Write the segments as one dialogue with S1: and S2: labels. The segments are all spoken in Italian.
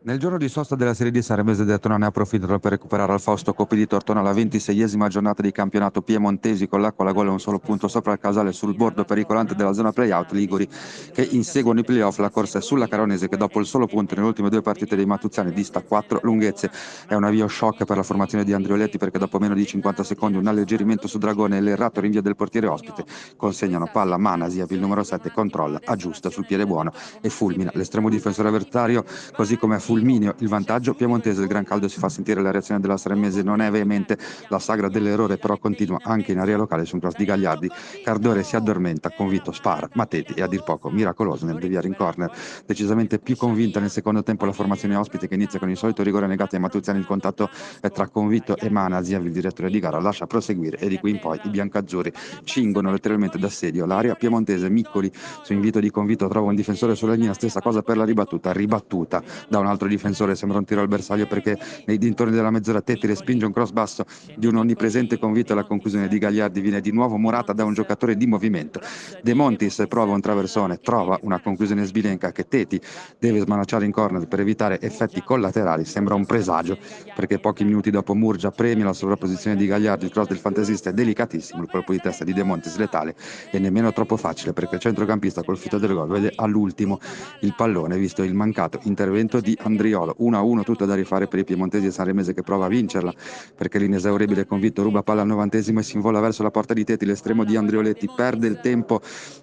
S1: Nel giorno di sosta della Serie D Saremese Dertona ne approfittano per recuperare al Fausto Coppi di Tortona la 26esima giornata di campionato piemontesi con l'acqua alla gola e un solo punto sopra il Casale sul bordo pericolante della zona play-out Liguri che inseguono i playoff. La corsa è sulla Caronese che dopo il solo punto nelle ultime due partite dei Matuziani dista 4 lunghezze. È un avvio shock per la formazione di Andrioletti perché dopo meno di 50 secondi un alleggerimento su Dragone e l'errato rinvio del portiere ospite consegnano palla a Manasi, il numero 7 controlla, aggiusta sul piede buono e fulmina l'estremo difensore avversario. Così come a Fulmineo il vantaggio piemontese, il gran caldo si fa sentire, la reazione della Saremese non è veemente, la sagra dell'errore però continua anche in area locale su un cross di Gagliardi. Cardore si addormenta, convinto spara, ma Teti è a dir poco miracoloso nel deviare in corner. Decisamente più convinta nel secondo tempo la formazione ospite che inizia con il solito rigore negato ai Matuziani. Il contatto è tra Convitto e Manasiav, il direttore di gara lascia proseguire e di qui in poi i biancazzurri cingono letteralmente d'assedio l'area piemontese. Miccoli su invito di Convitto trova un difensore sulla linea, stessa cosa per la ribattuta da un altro difensore, sembra un tiro al bersaglio perché nei dintorni della mezz'ora Tetti respinge un cross basso di un onnipresente Convitto e la conclusione di Gagliardi viene di nuovo murata da un giocatore di movimento. De Montis prova un traversone, trova una conclusione sbilenca che Tetti deve smanacciare in corner per evitare effetti collaterali. Sembra un presagio perché pochi minuti dopo Murgia premia la sovrapposizione di Gagliardi. Il cross del fantasista è delicatissimo, il colpo di testa di De Montis letale e nemmeno troppo facile perché il centrocampista col fito del gol vede all'ultimo il pallone, visto il mancato intervento di Andriolo. 1-1, tutto da rifare per i piemontesi e Sanremese che prova a vincerla perché l'inesauribile Convitto ruba palla al 90° e si invola verso la porta di Teti. L'estremo di Andrioletti perde il tempo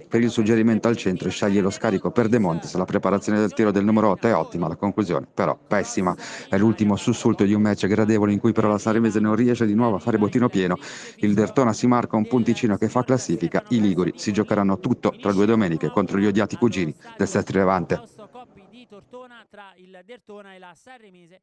S1: per il suggerimento al centro e sceglie lo scarico per De Montis. La preparazione del tiro del numero 8 è ottima, la conclusione però pessima. È l'ultimo sussulto di un match gradevole in cui però la Sanremese non riesce di nuovo a fare bottino pieno. Il Dertona si marca un punticino che fa classifica. I liguri si giocheranno tutto tra due domeniche contro gli odiati cugini del Sestri Levante.
S2: Fausto Coppi di Tortona tra il Dertona e la Sanremese.